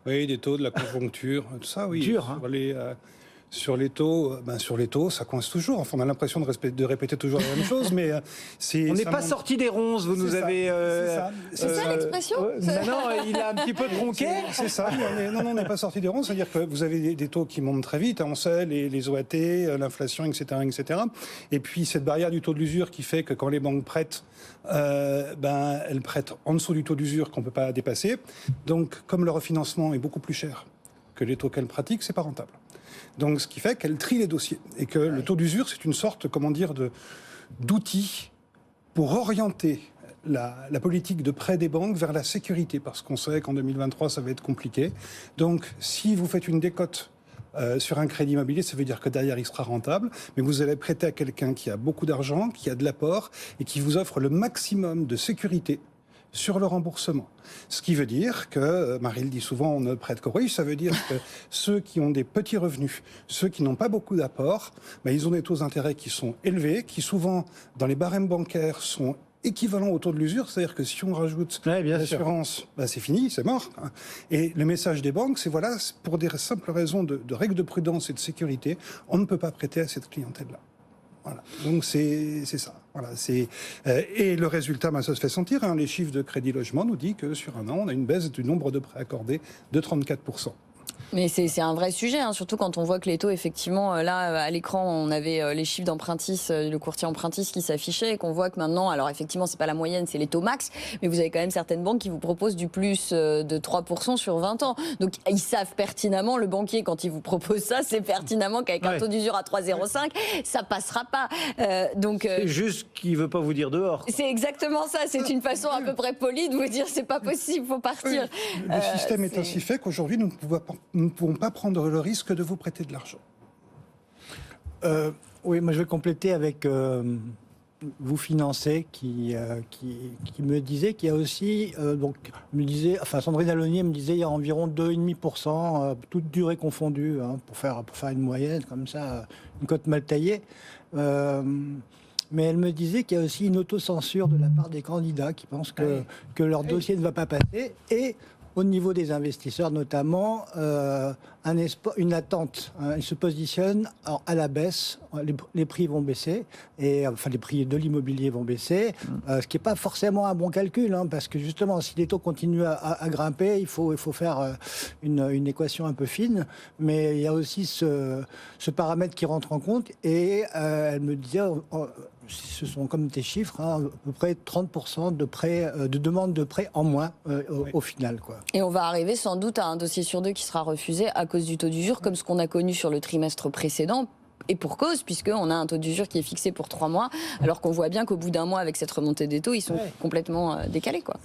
Oui, des taux, de la conjoncture, tout ça, oui. Dur, hein. Sur les taux, ça coince toujours. Enfin, on a l'impression de répéter toujours la même chose, mais On n'est pas sorti des ronces, vous nous avez... C'est ça l'expression Non, il a un petit peu tronqué. C'est ça, on n'est pas sorti des ronces, c'est-à-dire que vous avez des taux qui montent très vite, hein, on sait, les OAT, l'inflation, etc. Et puis cette barrière du taux de l'usure qui fait que quand les banques prêtent, elles prêtent en dessous du taux d'usure qu'on ne peut pas dépasser. Donc, comme le refinancement est beaucoup plus cher que les taux qu'elles pratiquent, c'est pas rentable. Donc, ce qui fait qu'elle trie les dossiers. Et que le taux d'usure, c'est une sorte, d'outil pour orienter la politique de prêt des banques vers la sécurité. Parce qu'on sait qu'en 2023, ça va être compliqué. Donc, si vous faites une décote sur un crédit immobilier, ça veut dire que derrière, il sera rentable. Mais vous allez prêter à quelqu'un qui a beaucoup d'argent, qui a de l'apport et qui vous offre le maximum de sécurité sur le remboursement. Ce qui veut dire que, Marie le dit souvent, on ne prête qu'aux riches, ça veut dire que ceux qui ont des petits revenus, ceux qui n'ont pas beaucoup d'apports, ils ont des taux d'intérêt qui sont élevés, qui souvent, dans les barèmes bancaires, sont équivalents au taux de l'usure, c'est-à-dire que si on rajoute l'assurance, c'est fini, c'est mort. Et le message des banques, c'est pour des simples raisons de règles de prudence et de sécurité, on ne peut pas prêter à cette clientèle-là. Voilà. Donc c'est ça. Voilà, et le résultat, ça se fait sentir. Hein. Les chiffres de Crédit Logement nous disent que sur un an, on a une baisse du nombre de prêts accordés de 34%. Mais c'est un vrai sujet, hein, surtout quand on voit que les taux, effectivement, là, à l'écran, on avait les chiffres d'Empruntis, le courtier Empruntis qui s'affichait, et qu'on voit que maintenant, alors effectivement, c'est pas la moyenne, c'est les taux max, mais vous avez quand même certaines banques qui vous proposent du plus de 3% sur 20 ans. Donc, ils savent pertinemment, le banquier, quand il vous propose ça, c'est pertinemment qu'avec un taux d'usure à 3,05, ça passera pas. C'est juste qu'il veut pas vous dire dehors. C'est exactement ça, c'est une façon à peu près polie de vous dire, c'est pas possible, faut partir. Oui. Le système est ainsi fait qu'aujourd'hui, nous ne pouvons pas prendre le risque de vous prêter de l'argent. Oui, moi je vais compléter avec vous financer qui me disait qu'il y a aussi Sandrine Alonier me disait il y a environ 2,5% toute durée confondue, hein, pour faire une moyenne comme ça, une cote mal taillée. Mais elle me disait qu'il y a aussi une autocensure de la part des candidats qui pensent que leur dossier ne va pas passer, et au niveau des investisseurs notamment, une attente. Hein, ils se positionnent à la baisse, les prix vont baisser, les prix de l'immobilier vont baisser, ce qui n'est pas forcément un bon calcul, hein, parce que justement, si les taux continuent à grimper, il faut faire une équation un peu fine, mais il y a aussi ce paramètre qui rentre en compte, et elle me disait... ce sont comme tes chiffres, hein, à peu près 30% de demandes de prêt en moins au final, quoi. Et on va arriver sans doute à un dossier sur deux qui sera refusé à cause du taux d'usure, comme ce qu'on a connu sur le trimestre précédent. Et pour cause, puisqu'on a un taux d'usure qui est fixé pour 3 mois, alors qu'on voit bien qu'au bout d'un mois, avec cette remontée des taux, ils sont complètement décalés, quoi.